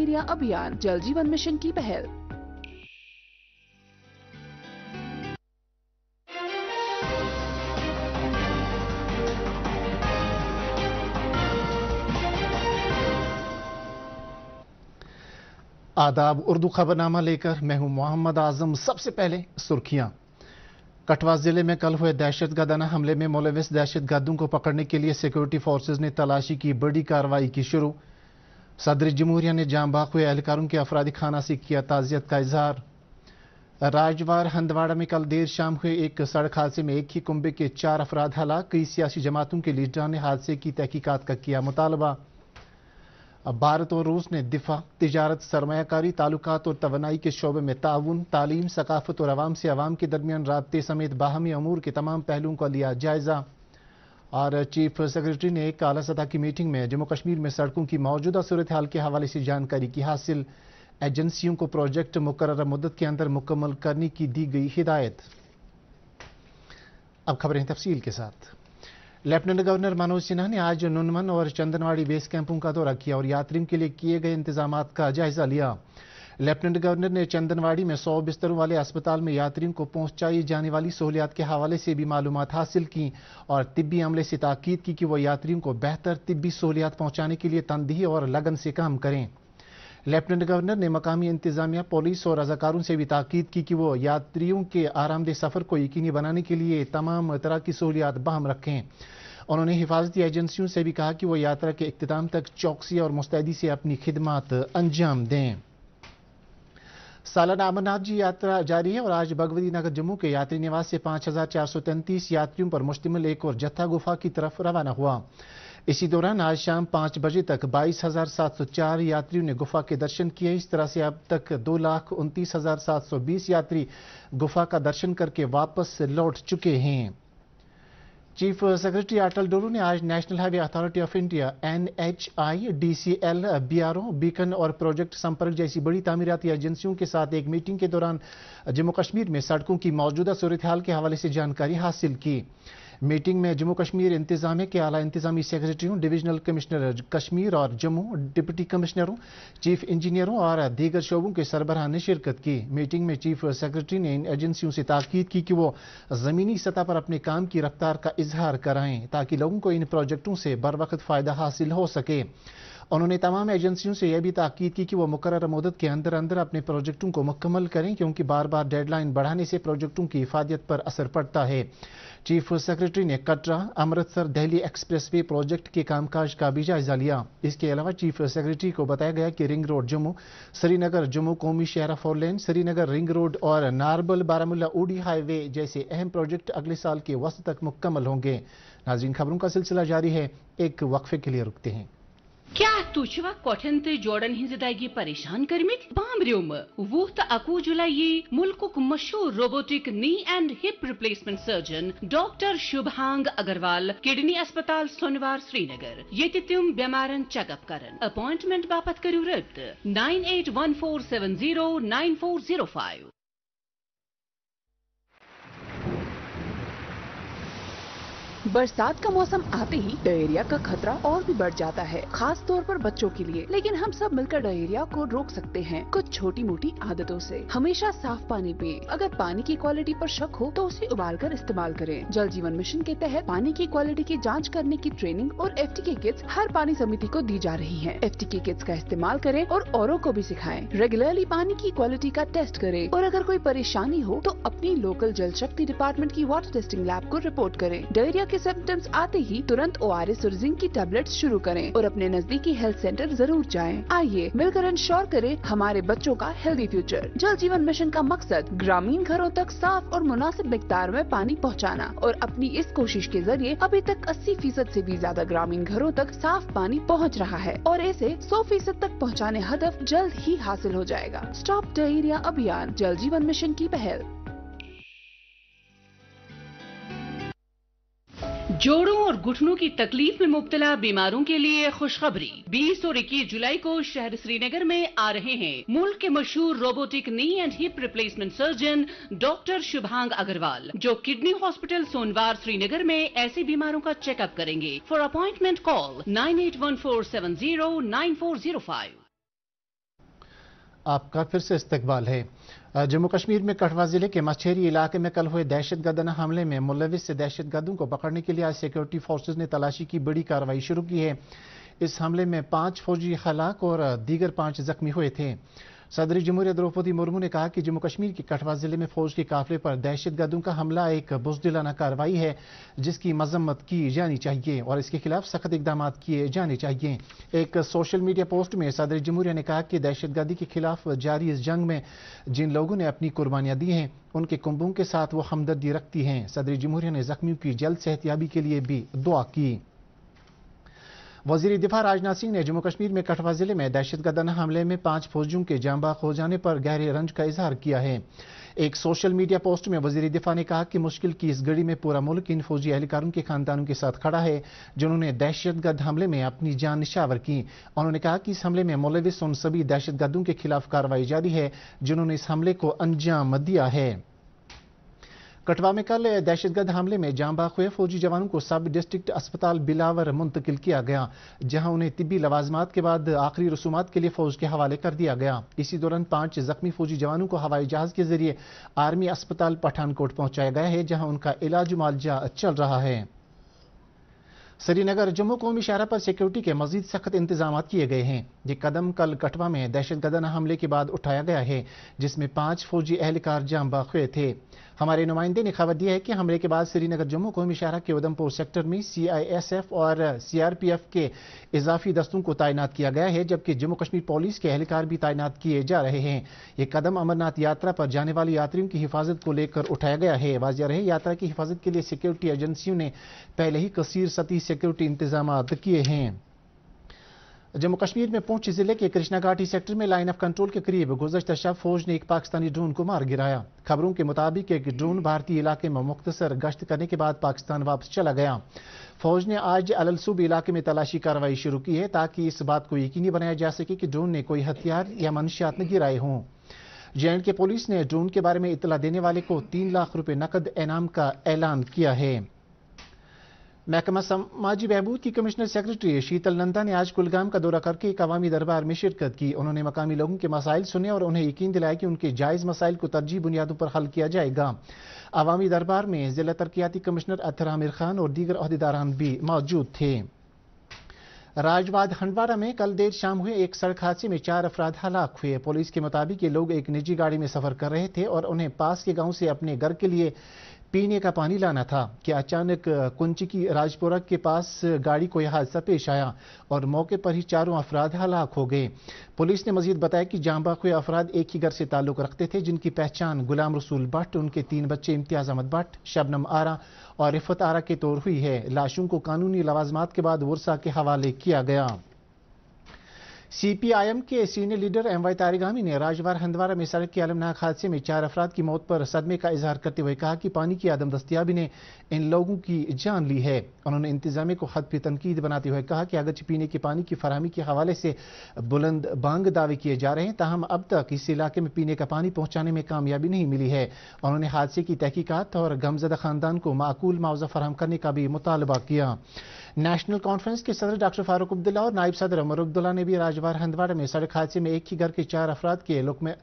Diarrhoea अभियान जल जीवन मिशन की पहल। आदाब, उर्दू खबरनामा लेकर मैं हूं मोहम्मद आजम। सबसे पहले सुर्खियां। कठवा जिले में कल हुए दहशतगर्दाना हमले में मुलविस दहशतगर्दों को पकड़ने के लिए सिक्योरिटी फोर्सेज ने तलाशी की बड़ी कार्रवाई की शुरू। सदर जमहूरिया ने जाम बाग हुए एहलकारों के अफरादी खाना से किया ताज़ियत का इजहार। राजवार हंदवाड़ा में कल देर शाम हुए एक सड़क हादसे में एक ही कुंबे के 4 अफराद हलाक। कई सियासी जमातों के लीडरान ने हादसे की तहकीकात का किया मुतालबा। भारत और रूस ने दिफा, तिजारत, सरमायाकारी, ताल्लुकात और तवानाई के शोबे में ताउन, तालीम, सकाफत और अवाम से अवाम के दरमियान राब्ते समेत बाहमी अमूर के तमाम पहलुओं का लिया जायजा। और चीफ सेक्रेटरी ने एक आला सतह की मीटिंग में जम्मू कश्मीर में सड़कों की मौजूदा सूरत हाल के हवाले से जानकारी की हासिल। एजेंसियों को प्रोजेक्ट मुकर्रर मुद्दत के अंदर मुकम्मल करने की दी गई हिदायत। अब खबरें तफसील के साथ। लेफ्टिनेंट गवर्नर मनोज सिन्हा ने आज नुनमन और चंदनवाड़ी बेस कैंपों का दौरा किया और यात्रियों के लिए किए गए इंतजामात का जायजा लिया। लेफ्टिनेंट गवर्नर ने चंदनवाड़ी में 100 बिस्तरों वाले अस्पताल में यात्रियों को पहुंचाई जाने वाली सहूलियात के हवाले से भी मालूमात हासिल की और तिब्बी अमले से ताकीद की कि वह यात्रियों को बेहतर तिब्बी सहूलियात पहुंचाने के लिए तनदेही और लगन से काम करें। लेफ्टिनेंट गवर्नर ने मकामी इंतजामिया, पुलिस और रजाकारों से भी ताकीद की कि वो यात्रियों के आरामदेह सफर को यकीनी बनाने के लिए तमाम तरह की सहूलियात बहाल रखें। उन्होंने हिफाजती एजेंसियों से भी कहा कि वो यात्रा के इख्तिताम तक चौकसी और मुस्तैदी से अपनी खिदमात अंजाम दें। सालाना अमरनाथ जी यात्रा जारी है और आज भगवती नगर जम्मू के यात्री निवास से 5433 यात्रियों पर मुश्तमिल एक और जत्था गुफा की तरफ रवाना हुआ। इसी दौरान आज शाम 5 बजे तक 22,704 यात्रियों ने गुफा के दर्शन किए। इस तरह से अब तक 2,29,720 यात्री गुफा का दर्शन करके वापस लौट चुके हैं। चीफ सेक्रेटरी अटल डोलू ने आज national highway authority of India NHI, DCL, BRO, beacon और प्रोजेक्ट संपर्क जैसी बड़ी तामीराती एजेंसियों के साथ एक मीटिंग के दौरान जम्मू कश्मीर में सड़कों की मौजूदा सूरत हाल के हवाले से जानकारी हासिल की। मीटिंग में जम्मू कश्मीर इंतजामिया के आला इंतजामी सेक्रेटरियों, डिविजनल कमिश्नर कश्मीर और जम्मू, डिप्टी कमिश्नरों, चीफ इंजीनियरों और दीगर शोबों के सरबराह ने शिरकत की। मीटिंग में चीफ सेक्रेटरी ने इन एजेंसियों से ताकीद की कि वो जमीनी सतह पर अपने काम की रफ्तार का इजहार कराएं ताकि लोगों को इन प्रोजेक्टों से बरवक्त फायदा हासिल हो सके। उन्होंने तमाम एजेंसियों से यह भी ताकीद की कि वो मुकर्रर मुद्दत के अंदर अंदर अपने प्रोजेक्टों को मुकम्मल करें क्योंकि बार बार डेडलाइन बढ़ाने से प्रोजेक्टों की इफादियत पर असर पड़ता है। चीफ सेक्रेटरी ने कटरा, अमृतसर, दिल्ली एक्सप्रेसवे प्रोजेक्ट के कामकाज का भी जायजा लिया। इसके अलावा चीफ सेक्रेटरी को बताया गया कि रिंग रोड जम्मू, श्रीनगर जम्मू कौमी शहरा 4 लेन, श्रीनगर रिंग रोड और नारबल बारामुल्ला ऊडी हाईवे जैसे अहम प्रोजेक्ट अगले साल के वस्त तक मुकम्मल होंगे। नाज़रीन, खबरों का सिलसिला जारी है, एक वक्फे के लिए रुकते हैं। क्या तुछवा कोठन ते जोड़न हिंज दागी परेशान करमित बामरियोम वो त 21 जुलाई मुल्कुक मशहूर robotic knee and hip replacement surgeon doctor Shubhang Agarwal kidney अस्पताल सोनवार श्रीनगर ये तिम बेमारन चेकअप करन अपॉइंटमेंट बापत करू रब्त 9814709405। बरसात का मौसम आते ही डायरिया का खतरा और भी बढ़ जाता है, खास तौर पर बच्चों के लिए। लेकिन हम सब मिलकर डायरिया को रोक सकते हैं कुछ छोटी मोटी आदतों से। हमेशा साफ पानी पिएं। अगर पानी की क्वालिटी पर शक हो तो उसे उबालकर इस्तेमाल करें। जल जीवन मिशन के तहत पानी की क्वालिटी की जांच करने की ट्रेनिंग और FTK किट्स हर पानी समिति को दी जा रही है। FTK किट्स का इस्तेमाल करें और औरों को भी सिखाएं। रेगुलरली पानी की क्वालिटी का टेस्ट करें और अगर कोई परेशानी हो तो अपनी लोकल जल शक्ति डिपार्टमेंट की वाटर टेस्टिंग लैब को रिपोर्ट करें। डायरिया के सिम्टम्स आते ही तुरंत ORS और जिंक की टैबलेट्स शुरू करें और अपने नजदीकी हेल्थ सेंटर जरूर जाएं। आइए मिलकर इंश्योर करें हमारे बच्चों का हेल्दी फ्यूचर। जल जीवन मिशन का मकसद ग्रामीण घरों तक साफ और मुनासिब मिकदार में पानी पहुंचाना और अपनी इस कोशिश के जरिए अभी तक 80% से भी ज्यादा ग्रामीण घरों तक साफ पानी पहुंच रहा है और इसे 100% तक पहुंचाने हदफ जल्द ही हासिल हो जाएगा। स्टॉप डायरिया अभियान जल जीवन मिशन की पहल। जोड़ों और घुटनों की तकलीफ में मुब्तला बीमारों के लिए खुशखबरी। 20 और 21 जुलाई को शहर श्रीनगर में आ रहे हैं मुल्क के मशहूर robotic knee and hip replacement surgeon doctor Shubhang Agarwal, जो किडनी हॉस्पिटल सोनवार श्रीनगर में ऐसे बीमारों का चेकअप करेंगे। For appointment call 9814709405। आपका फिर से इस्तकबाल है। जम्मू कश्मीर में कठवा जिले के मछेरी इलाके में कल हुए दहशतगर्दाना हमले में मुलविस दहशतगर्दों को पकड़ने के लिए आज सिक्योरिटी फोर्सेज ने तलाशी की बड़ी कार्रवाई शुरू की है। इस हमले में 5 फौजी हलाक और दीगर 5 जख्मी हुए थे। सदर जमहूरिया द्रौपदी मुर्मू ने कहा कि जम्मू कश्मीर के कठवा जिले में फौज के काफिले पर दहशतगर्दों का हमला एक बुज़दिलाना कार्रवाई है जिसकी मजम्मत की जानी चाहिए और इसके खिलाफ सख्त इकदाम किए जाने चाहिए। एक सोशल मीडिया पोस्ट में सदर जमहूरिया ने कहा कि दहशतगर्दी के खिलाफ जारी इस जंग में जिन लोगों ने अपनी कुर्बानियां दी हैं उनके कुंबों के साथ वो हमदर्दी रखती हैं। सदर जमहूरिया ने जख्मियों की जल्द सेहतयाबी के लिए भी दुआ की। वजीर दिफा राजनाथ सिंह ने जम्मू कश्मीर में कठवा जिले में दहशतगर्दाना हमले में 5 फौजियों के जांबाग हो जाने पर गहरे रंज का इजहार किया है। एक सोशल मीडिया पोस्ट में वजीर दिफा ने कहा कि मुश्किल की इस घड़ी में पूरा मुल्क इन फौजी एहलकारों के खानदानों के साथ खड़ा है जिन्होंने दहशतगर्द हमले में अपनी जान निशावर की। उन्होंने कहा कि इस हमले में मुलविस उन सभी दहशतगर्दों के खिलाफ कार्रवाई जारी है जिन्होंने इस हमले को अंजाम दिया है। कठवा में कल दहशतगर्द हमले में जांबाग हुए फौजी जवानों को सब डिस्ट्रिक्ट अस्पताल बिलावर मुंतकिल किया गया जहां उन्हें तिब्बी लवाजमात के बाद आखिरी रसूमात के लिए फौज के हवाले कर दिया गया। इसी दौरान 5 जख्मी फौजी जवानों को हवाई जहाज के जरिए आर्मी अस्पताल पठानकोट पहुंचाया गया है जहां उनका इलाज मुआवजा चल रहा है। श्रीनगर जम्मू कौमी शहरा पर सिक्योरिटी के मजीद सख्त इंतजाम किए गए हैं। ये कदम कल कठवा में दहशतगर्दाना हमले के बाद उठाया गया है जिसमें 5 फौजी एहलकार जांबाग हुए थे। हमारे नुमाइंदे ने खबर दी है कि हमले के बाद श्रीनगर जम्मू कौमी शहरा के उधमपुर सेक्टर में CISF और CRPF के इजाफी दस्तों को तैनात किया गया है जबकि जम्मू कश्मीर पुलिस के एहलकार भी तैनात किए जा रहे हैं। ये कदम अमरनाथ यात्रा पर जाने वाले यात्रियों की हिफाजत को लेकर उठाया गया है। वाजिया रहे यात्रा की हिफाजत के लिए सिक्योरिटी एजेंसियों ने पहले ही कसीर सतही सिक्योरिटी इंतजाम किए हैं। जम्मू कश्मीर में पुंछ जिले के कृष्णा घाटी सेक्टर में लाइन ऑफ कंट्रोल के करीब गुज़श्ता शब फौज ने एक पाकिस्तानी ड्रोन को मार गिराया। खबरों के मुताबिक एक ड्रोन भारतीय इलाके में मुख्तसर गश्त करने के बाद पाकिस्तान वापस चला गया। फौज ने आज अलसूब इलाके में तलाशी कार्रवाई शुरू की है ताकि इस बात को यकीनी बनाया जा सके कि ड्रोन ने कोई हथियार या मंशियात न गिराए हों। JNK पुलिस ने ड्रोन के बारे में इतला देने वाले को 3 लाख रुपए नकद इनाम का ऐलान किया है। महकमा समाजी बहबूद की कमिश्नर सेक्रेटरी शीतल नंदा ने आज कुलगाम का दौरा करके एक अवामी दरबार में शिरकत की। उन्होंने मकामी लोगों के मसाइल सुने और उन्हें यकीन दिलाया कि उनके जायज मसाइल को तरजीह बुनियादों पर हल किया जाएगा। अवामी दरबार में जिला तरक्याती कमिश्नर अत्तर आमिर खान और दीगर अहदेदारान भी मौजूद थे। राजवाद हंडवाड़ा में कल देर शाम हुए एक सड़क हादसे में 4 अफराद हलाक हुए। पुलिस के मुताबिक ये लोग एक निजी गाड़ी में सफर कर रहे थे और उन्हें पास के गांव से अपने घर के लिए पीने का पानी लाना था कि अचानक कुंचिकी राजपुरा के पास गाड़ी को यह हादसा पेश आया और मौके पर ही 4 अफराद हलाक हो गए। पुलिस ने मजीद बताया कि जांबाग हुए अफराद एक ही घर से ताल्लुक रखते थे जिनकी पहचान गुलाम रसूल भट्ट, उनके 3 बच्चे इम्तियाज अहमद भट्ट, शबनम आरा और रिफत आरा के तौर हुई है। लाशों को कानूनी लवाजमात के बाद वर्सा के हवाले किया गया। CPIM के सीनियर लीडर MY तारिगामी ने राजवार हंदवाड़ा में सड़क के अलमनाक हादसे में 4 अफराद की मौत पर सदमे का इजहार करते हुए कहा कि पानी की आदम दस्तियाबी ने इन लोगों की जान ली है। उन्होंने इंतजामिया को हद पे तनकीद बनाते हुए कहा कि अगरचे पीने के पानी की फराहमी के हवाले से बुलंद बांग दावे किए जा रहे हैं ताहम अब तक इस इलाके में पीने का पानी पहुंचाने में कामयाबी नहीं मिली है। उन्होंने हादसे की तहकीकात और गमजदा खानदान को माकूल मुआवजा फराहम करने का भी मुतालबा किया। नेशनल कॉन्फ्रेंस के सदर डॉक्टर फारूक अब्दुल्ला और नायब सदर उमर अब्दुल्ला ने भी राजवार हंदवाड़ा में सड़क हादसे में एक ही घर के 4 अफराद के लुक्मे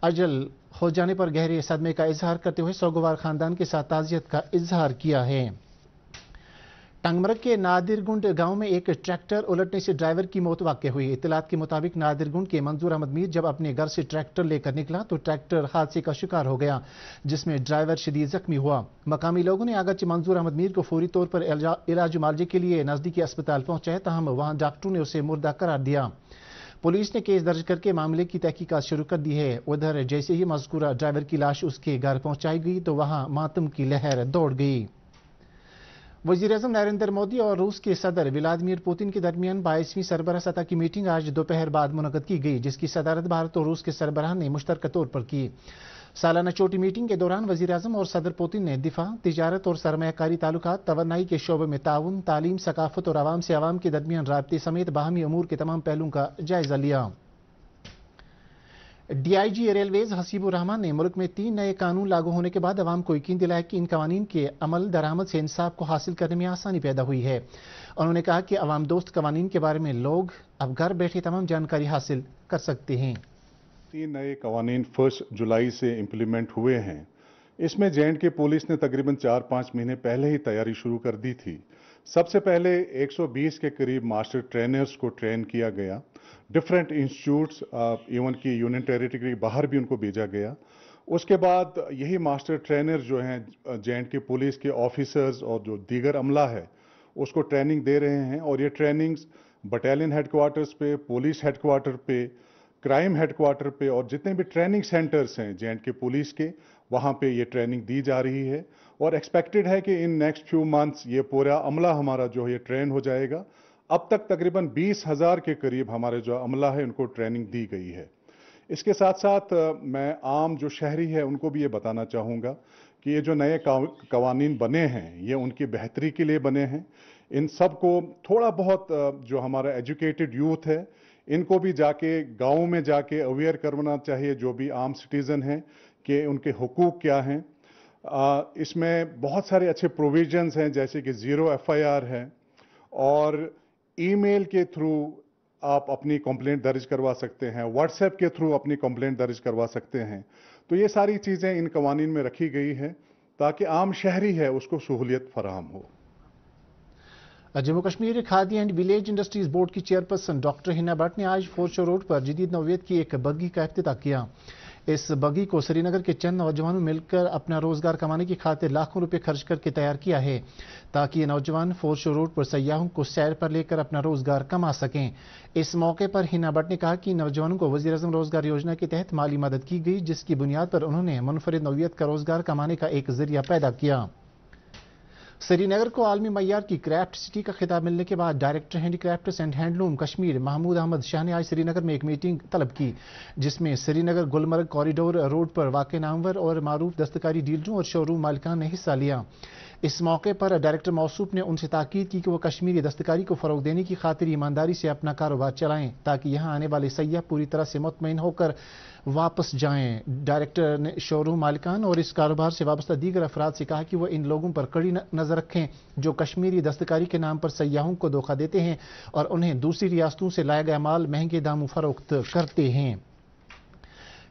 अजल हो जाने पर गहरे सदमे का इजहार करते हुए सोगवार खानदान के साथ ताज़ियत का इजहार किया है। टंगमरग के नादिरगुंड गांव में एक ट्रैक्टर उलटने से ड्राइवर की मौत वाक़ हुई। इत्तलात के मुताबिक नादिरगुंड के मंजूर अहमद मीर जब अपने घर से ट्रैक्टर लेकर निकला तो ट्रैक्टर हादसे का शिकार हो गया जिसमें ड्राइवर शदीद जख्मी हुआ। मकामी लोगों ने अगरचे मंजूर अहमद मीर को फौरी तौर पर इलाज मुआवजे के लिए नजदीकी अस्पताल पहुंचाया ताहम वहां डॉक्टरों ने उसे मुर्दा करार दिया। पुलिस ने केस दर्ज करके मामले की तहकीकात शुरू कर दी है। उधर जैसे ही मज़कूरा ड्राइवर की लाश उसके घर पहुंचाई गई तो वहां मातम की लहर दौड़ गई। वज़ीर-ए-आज़म नरेंद्र मोदी और रूस के सदर व्लादिमीर पुतिन के दरमियान 22वीं सरबराह सतह की मीटिंग आज दोपहर बाद मुनक़्क़द की गई जिसकी सदारत भारत और रूस के सरबराह ने मुश्तरका तौर पर की। सालाना चोटी मीटिंग के दौरान वज़ीर-ए-आज़म और सदर पुतिन ने दिफा, तिजारत और सरमायाकारी ताल्लुकात, तवन्नाई के शोबे में ताउन, तालीम, सकाफत और आवाम से आवाम के दरमियान राब्ते समेत बाहमी अमूर के तमाम पहलुओं का जायजा लिया। DIG रेलवेज हसीबुर रहमान ने मुल्क में 3 नए कानून लागू होने के बाद अवाम को यकीन दिलाया कि इन कवानीन के अमल दरामद से इंसाफ को हासिल करने में आसानी पैदा हुई है। उन्होंने कहा कि अवाम दोस्त कवानीन के बारे में लोग अब घर बैठे तमाम जानकारी हासिल कर सकते हैं। 3 नए कवानीन 1 जुलाई से इम्प्लीमेंट हुए हैं। इसमें J&K पुलिस ने तकरीबन 4-5 महीने पहले ही तैयारी शुरू कर दी थी। सबसे पहले 120 के करीब मास्टर ट्रेनर्स को ट्रेन किया गया। डिफरेंट इंस्टीट्यूट्स इवन की यूनियन टेरिटरी के बाहर भी उनको भेजा गया। उसके बाद यही मास्टर ट्रेनर जो हैं J&K पुलिस के ऑफिसर्स और जो दीगर अमला है उसको ट्रेनिंग दे रहे हैं, और ये ट्रेनिंग्स बटालियन हेडक्वार्टर्स पे, पुलिस हेडक्वार्टर पे, क्राइम हेडक्वार्टर पे और जितने भी ट्रेनिंग सेंटर्स हैं J&K पुलिस के, वहाँ पे ये ट्रेनिंग दी जा रही है। और एक्सपेक्टेड है कि इन नेक्स्ट फ्यू मंथ्स ये पूरा अमला हमारा जो है ये ट्रेन हो जाएगा। अब तक तकरीबन 20,000 के करीब हमारे जो अमला है उनको ट्रेनिंग दी गई है। इसके साथ साथ मैं आम जो शहरी है उनको भी ये बताना चाहूँगा कि ये जो नए कवानीन बने हैं ये उनकी बेहतरी के लिए बने हैं। इन सब को थोड़ा बहुत जो हमारा एजुकेटेड यूथ है इनको भी जाके गाँव में जाके अवेयर करवाना चाहिए, जो भी आम सिटीज़न हैं, कि उनके हुकूक क्या हैं। इसमें बहुत सारे अच्छे प्रोविजंस हैं, जैसे कि 0 FIR है और ईमेल के थ्रू आप अपनी कंप्लेंट दर्ज करवा सकते हैं, व्हाट्सएप के थ्रू अपनी कंप्लेंट दर्ज करवा सकते हैं। तो ये सारी चीज़ें इन कवानीन में रखी गई हैं ताकि आम शहरी है उसको सहूलियत फराहम हो। Jammu Kashmir khadi and village industries board की चेयरपर्सन डॉक्टर हिना भट्ट ने आज फोर्शो रोड पर जदीद नौयत की एक बग्गी का इफ्तिताह किया। इस बग्गी को श्रीनगर के चंद नौजवानों मिलकर अपना रोजगार कमाने की खातिर लाखों रुपए खर्च करके तैयार किया है, ताकि ये नौजवान फोर्शो रोड पर सयाहों को सैर पर लेकर अपना रोजगार कमा सकें। इस मौके पर हिना भट्ट ने कहा कि नौजवानों को वज़ीर-ए-आज़म रोजगार योजना के तहत माली मदद की गई, जिसकी बुनियाद पर उन्होंने मुनफरिद नौयत का रोजगार कमाने का एक जरिया पैदा किया। श्रीनगर को आलमी मय्यार की क्राफ्ट सिटी का खिताब मिलने के बाद director handicrafts and handloom Kashmir Mahmood Ahmad Shah ने आज श्रीनगर में एक मीटिंग तलब की, जिसमें श्रीनगर गुलमर्ग कॉरिडोर रोड पर वाक़ नामवर और मारूफ दस्तकारी डीलरों और शोरूम मालिकान ने हिस्सा लिया। इस मौके पर डायरेक्टर मौसूफ ने उनसे ताकीद की कि वो कश्मीरी दस्तकारी को फ़रोग देने की खातिर ईमानदारी से अपना कारोबार चलाएं, ताकि यहाँ आने वाले सयाह पूरी तरह से मुतमईन होकर वापस जाएं। डायरेक्टर ने शोरूम मालिकान और इस कारोबार से वाबस्ता दीगर अफराद से कहा कि वो इन लोगों पर कड़ी नज़र रखें जो कश्मीरी दस्तकारी के नाम पर सयाहों को धोखा देते हैं और उन्हें दूसरी रियासतों से लाया गया माल महंगे दामों फरोख्त करते हैं।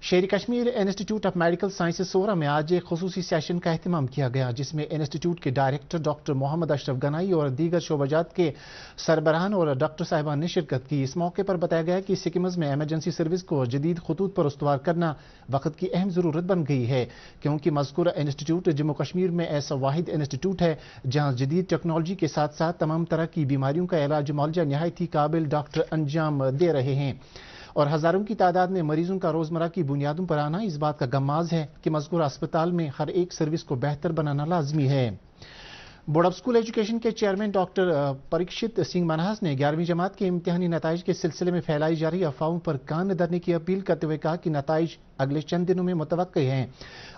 Sher Kashmir Institute of Medical Sciences Soura में आज एक खुसूसी सेशन का एहतमाम किया गया, जिसमें इंस्टीट्यूट के डायरेक्टर डॉक्टर मोहम्मद अशरफ गनाई और दीगर शोबाजात के सरबराहान और डॉक्टर साहिबान ने शिरकत की। इस मौके पर बताया गया कि सिक्किम्स में एमरजेंसी सर्विस को जदीद खतूत पर उस्तवार करना वक्त की अहम ज़रूरत बन गई है, क्योंकि मज़कूरा इंस्टीट्यूट जम्मू कश्मीर में ऐसा वाहिद इंस्टीट्यूट है जहाँ जदीद टेक्नोलॉजी के साथ साथ तमाम तरह की बीमारियों का इलाज मुआलजा नहायत ही काबिल डॉक्टर अंजाम दे रहे हैं, और हज़ारों की तादाद में मरीजों का रोज़मर्रा की बुनियादों पर आना इस बात का गम्माज है कि मज़कूरा अस्पताल में हर एक सर्विस को बेहतर बनाना लाजमी है। बोर्ड ऑफ स्कूल एजुकेशन के चेयरमैन डॉक्टर परीक्षित सिंह मनहास ने 11वीं जमात के इम्तिहानी नताइज के सिलसिले में फैलाई जा रही अफवाहों पर कान धरने की अपील करते हुए कहा कि नताइज अगले चंद दिनों में मुतवक्के हैं।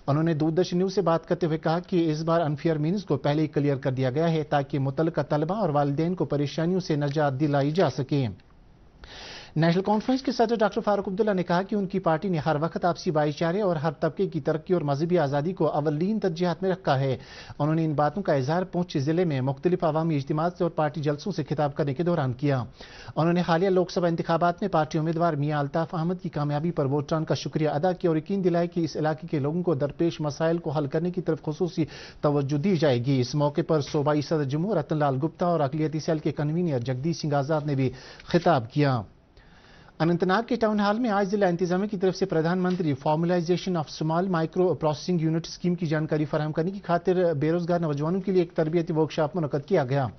उन्होंने दूरदर्शन न्यूज़ से बात करते हुए कहा कि इस बार अनफेयर मीन्स को पहले ही क्लियर कर दिया गया है, ताकि मुतल्लिका तलबा और वालिदैन को परेशानियों से निजात दिलाई जा सके। नेशनल कॉन्फ्रेंस के सदर डॉक्टर फारूक अब्दुल्ला ने कहा कि उनकी पार्टी ने हर वक्त आपसी भाईचारे और हर तबके की तरक्की और मजहबी आज़ादी को अवलीन तरजीहात में रखा है। उन्होंने इन बातों का इजहार पुंछ जिले में मुख्तलिफ अवामी इज्तिमात और पार्टी जलसों से खिताब करने के दौरान किया। उन्होंने हालिया लोकसभा इंतखाबात में पार्टी उम्मीदवार मियां अल्ताफ अहमद की कामयाबी पर वोटरान का शुक्रिया अदा किया और यकीन दिलाया कि इस इलाके के लोगों को दरपेश मसाइल को हल करने की तरफ खुसूसी तवज्जो दी जाएगी। इस मौके पर सूबाई सदर जम्मू रतन लाल गुप्ता और अक़लियती सेल के कन्वीनर जगदीश सिंह आज़ाद ने भी खिताब किया। अनंतनाग के टाउन हॉल में आज जिला इंतजामिया की तरफ से Pradhan Mantri formulisation of small micro processing unit scheme की जानकारी फराहम करने की खातिर बेरोजगार नौजवानों के लिए एक तरबियती वर्कशॉप मुनक्कद किया गया।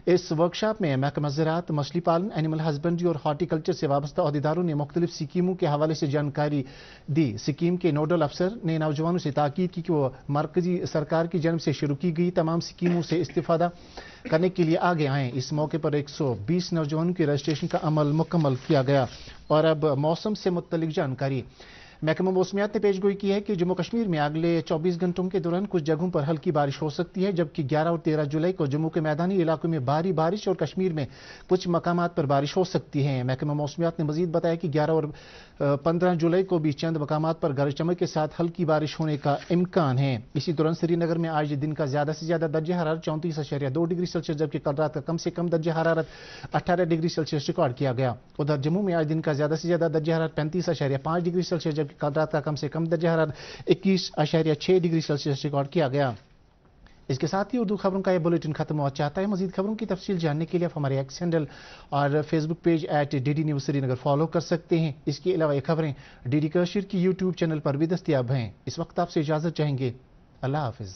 इस वर्कशॉप में महकमा ज़राअत, मछली पालन, एनिमल हस्बेंड्री और हॉर्टिकल्चर से वाबस्ता अहदेदारों ने मुख्तलिफ स्कीमों के हवाले से जानकारी दी। स्कीम के नोडल अफसर ने नौजवानों से ताकीद की कि वो मरकजी सरकार की जन्म से शुरू की गई तमाम स्कीमों से इस्तिफादा करने के लिए आगे आएँ। इस मौके पर 120 नौजवानों के रजिस्ट्रेशन का अमल मुकम्मल किया गया। और अब मौसम से मुत्तलिक जानकारी। महकमा मौसमियात ने पेशगोई की है कि जम्मू कश्मीर में अगले 24 घंटों के दौरान कुछ जगहों पर हल्की बारिश हो सकती है, जबकि 11 और 13 जुलाई को जम्मू के मैदानी इलाकों में भारी बारिश और कश्मीर में कुछ मकामात पर बारिश हो सकती है। महकमा मौसमियात ने मजीद बताया कि 11 और 15 जुलाई को भी चंद मकामात पर गरज चमक के साथ हल्की बारिश होने का इम्कान है। इसी दौरान श्रीनगर में आज दिन का ज्यादा से ज्यादा दर्जा हरारत 34.2 डिग्री सेल्सियस, जबकि कल रात का कम से कम दर्जा हरारत 18 डिग्री सेल्सियस रिकॉर्ड किया गया। उधर जम्मू में आज दिन का ज्यादा से ज्यादा दर्जा हरारत 35.5 डिग्री सेल्सियस, जबकि कल रात का कम से कम दर्जा हरारत 21.6 डिग्री सेल्सियस रिकॉर्ड किया गया। इसके साथ ही उर्दू खबरों का यह बुलेटिन खत्म हुआ। चाहता है मजीद खबरों की तफसील जानने के लिए आप हमारे एक्स हैंडल और Facebook page @DD News Srinagar follow कर सकते हैं। इसके अलावा ये खबरें DD कश्मीर की यूट्यूब चैनल पर भी दस्तियाब हैं। इस वक्त आपसे इजाजत चाहेंगे। अल्लाह हाफिज।